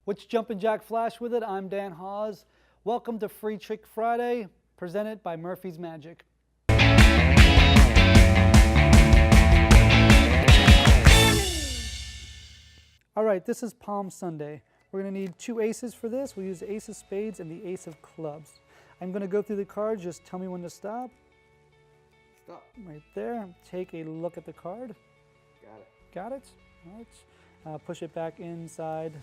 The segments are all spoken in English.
Which Jumpin' Jack Flash with it? I'm Dan Hauss. Welcome to Free Trick Friday, presented by Murphy's Magic. All right, this is Palm Sunday. We're going to need two aces for this. We'll use the ace of spades and the ace of clubs. I'm going to go through the cards. Just tell me when to stop. Stop. Right there. Take a look at the card. Got it. Got it? All right. Push it back inside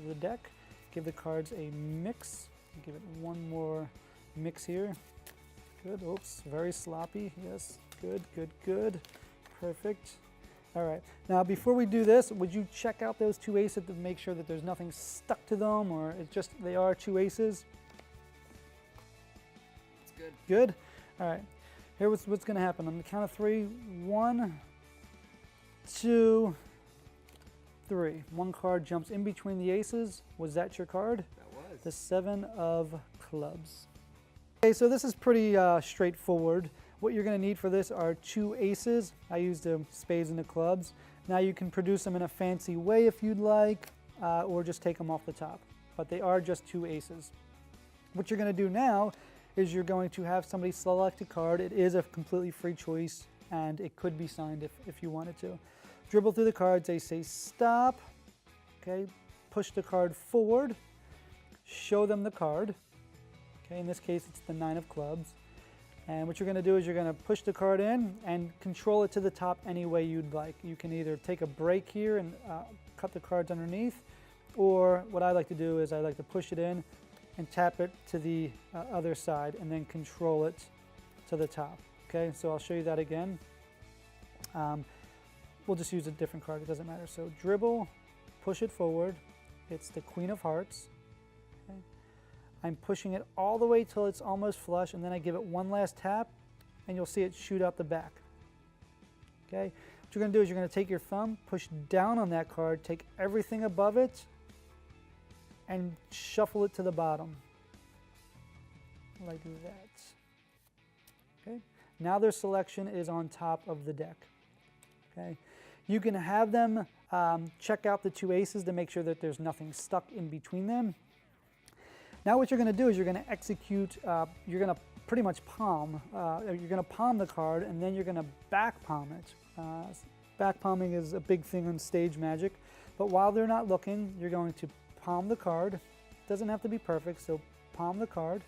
the deck. Give the cards a mix. Give it one more mix here. Good. Oops, very sloppy. Yes. Good, good, good. Perfect. All right. Now, before we do this, would you check out those two aces to make sure that there's nothing stuck to them, or it's just they are two aces? It's good. Good? All right. Here's what's going to happen. On the count of three. 1, 2, 3. One card jumps in between the aces. Was that your card? That was. The 7 of clubs. Okay, so this is pretty straightforward. What you're going to need for this are two aces. I used the spades and the clubs. Now you can produce them in a fancy way if you'd like, or just take them off the top. But they are just two aces. What you're going to do now is you're going to have somebody select a card. It is a completely free choice, and it could be signed if you wanted to. Dribble through the cards. They say stop. Okay, push the card forward. Show them the card. Okay, in this case, it's the 9 of clubs. And what you're going to do is you're going to push the card in and control it to the top any way you'd like. You can either take a break here and cut the cards underneath, or what I like to do is I like to push it in and tap it to the other side and then control it to the top. Okay, so I'll show you that again. We'll just use a different card, it doesn't matter. So dribble, push it forward. It's the Queen of Hearts. Okay. I'm pushing it all the way till it's almost flush, and then I give it one last tap, and you'll see it shoot out the back. Okay. What you're going to do is you're going to take your thumb, push down on that card, take everything above it, and shuffle it to the bottom, like that. Okay. Now their selection is on top of the deck. Okay. You can have them check out the two aces to make sure that there's nothing stuck in between them. Now what you're going to do is you're going to execute, you're going to pretty much palm. You're going to palm the card, and then you're going to back palm it. Back palming is a big thing on stage magic, but while they're not looking, you're going to palm the card. It doesn't have to be perfect, so palm the card.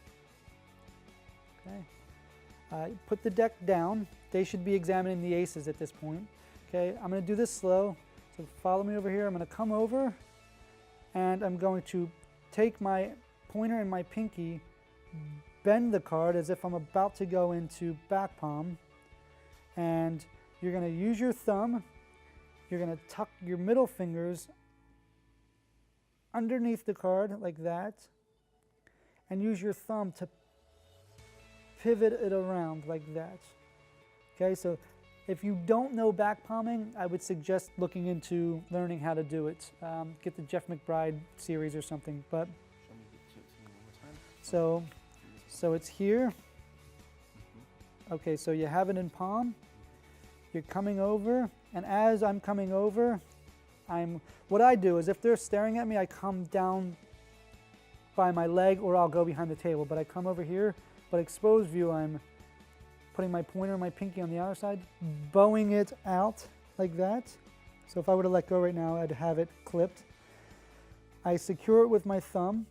Okay. Put the deck down. They should be examining the aces at this point. Okay, I'm going to do this slow, so follow me over here. I'm going to come over, and I'm going to take my pointer and my pinky, bend the card as if I'm about to go into back palm, and you're going to use your thumb. You're going to tuck your middle fingers underneath the card like that, and use your thumb to pivot it around like that. Okay, so if you don't know back palming, I would suggest looking into learning how to do it. Get the Jeff McBride series or something. But so it's here. Okay, so you have it in palm. You're coming over, and as I'm coming over, what I do is if they're staring at me, I come down by my leg, or I'll go behind the table. But I come over here, but exposed view, I'm putting my pointer and my pinky on the outer side, bowing it out like that. So if I were to let go right now, I'd have it clipped. I secure it with my thumb,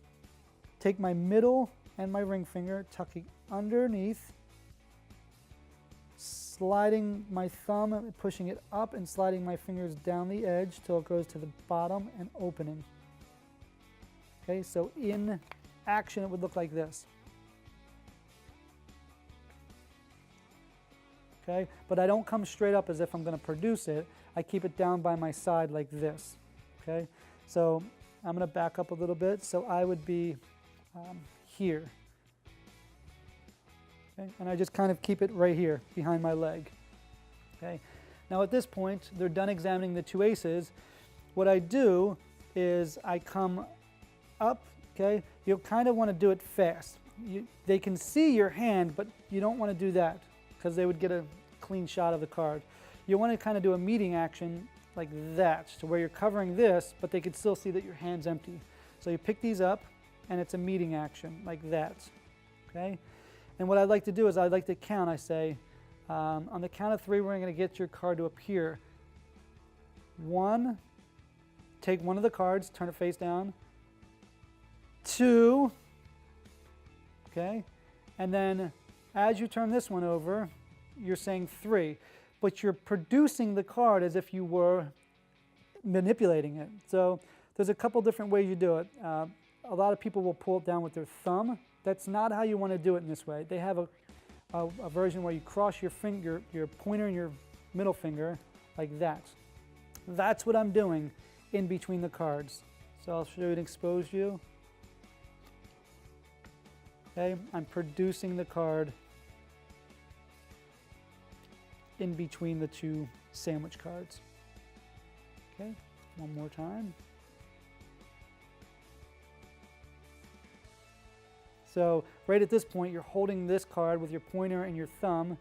take my middle and my ring finger, tucking underneath, sliding my thumb, pushing it up, and sliding my fingers down the edge till it goes to the bottom and opening. Okay, so in action, it would look like this. Okay, but I don't come straight up as if I'm going to produce it. I keep it down by my side like this. Okay, so I'm going to back up a little bit. So I would be here. Okay, and I just kind of keep it right here behind my leg. Okay, now at this point, they're done examining the two aces. What I do is I come up. Okay, you kind of want to do it fast. They can see your hand, but you don't want to do that, because they would get a clean shot of the card. You want to kind of do a meeting action like that, to where you're covering this, but they could still see that your hand's empty. So you pick these up, and it's a meeting action, like that, okay? And what I'd like to do is I'd like to count. I say, on the count of 3, we're going to get your card to appear. 1, take one of the cards, turn it face down. 2, okay? And then as you turn this one over, you're saying 3, but you're producing the card as if you were manipulating it. So there's a couple different ways you do it. A lot of people will pull it down with their thumb. That's not how you want to do it in this way. They have a version where you cross your finger, your pointer and your middle finger like that. That's what I'm doing in between the cards. So I'll show you an exposed view. Okay, I'm producing the card in between the 2 sandwich cards. Okay, one more time. So right at this point, you're holding this card with your pointer and your thumb,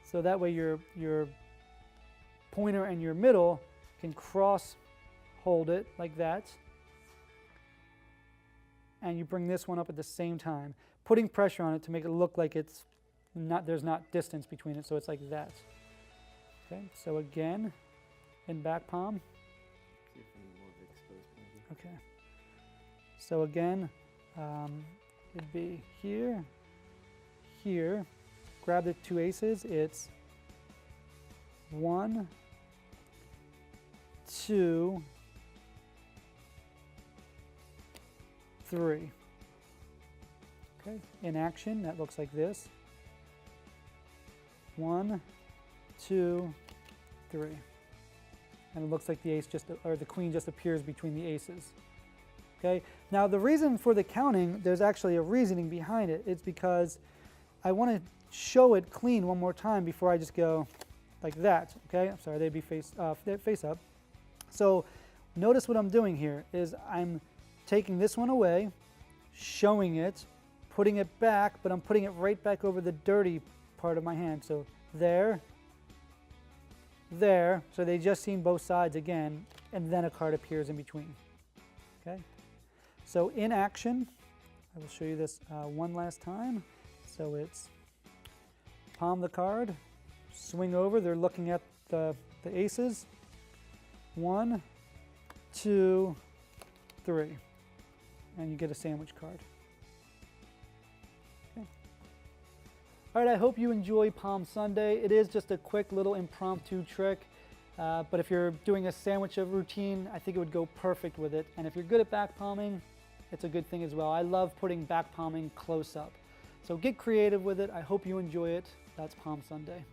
so that way your pointer and your middle can cross hold it like that. And you bring this one up at the same time, putting pressure on it to make it look like it's not, there's not distance between it, so it's like that. Okay, so again, in back palm. See if I need more of the exposed point here. Okay. So again, it'd be here, here. Grab the 2 aces. It's 1, 2, 3. Okay. In action, that looks like this. 1, 2, 3. And it looks like the ace or the queen just appears between the aces. Okay. Now the reason for the counting, there's actually a reasoning behind it. It's because I want to show it clean one more time before I just go like that. Okay. I'm sorry, they'd be face up. So notice what I'm doing here is I'm taking this one away, showing it, putting it back, but I'm putting it right back over the dirty part of my hand. So there, there. So they just seen both sides again, and then a card appears in between. Okay. So in action, I will show you this one last time. So it's palm the card, swing over. They're looking at the aces. 1, 2, 3. And you get a sandwich card. Okay. All right, I hope you enjoy Palm Sunday. It is just a quick little impromptu trick. But if you're doing a sandwich routine, I think it would go perfect with it. And if you're good at back palming, it's a good thing as well. I love putting back palming close up. So get creative with it. I hope you enjoy it. That's Palm Sunday.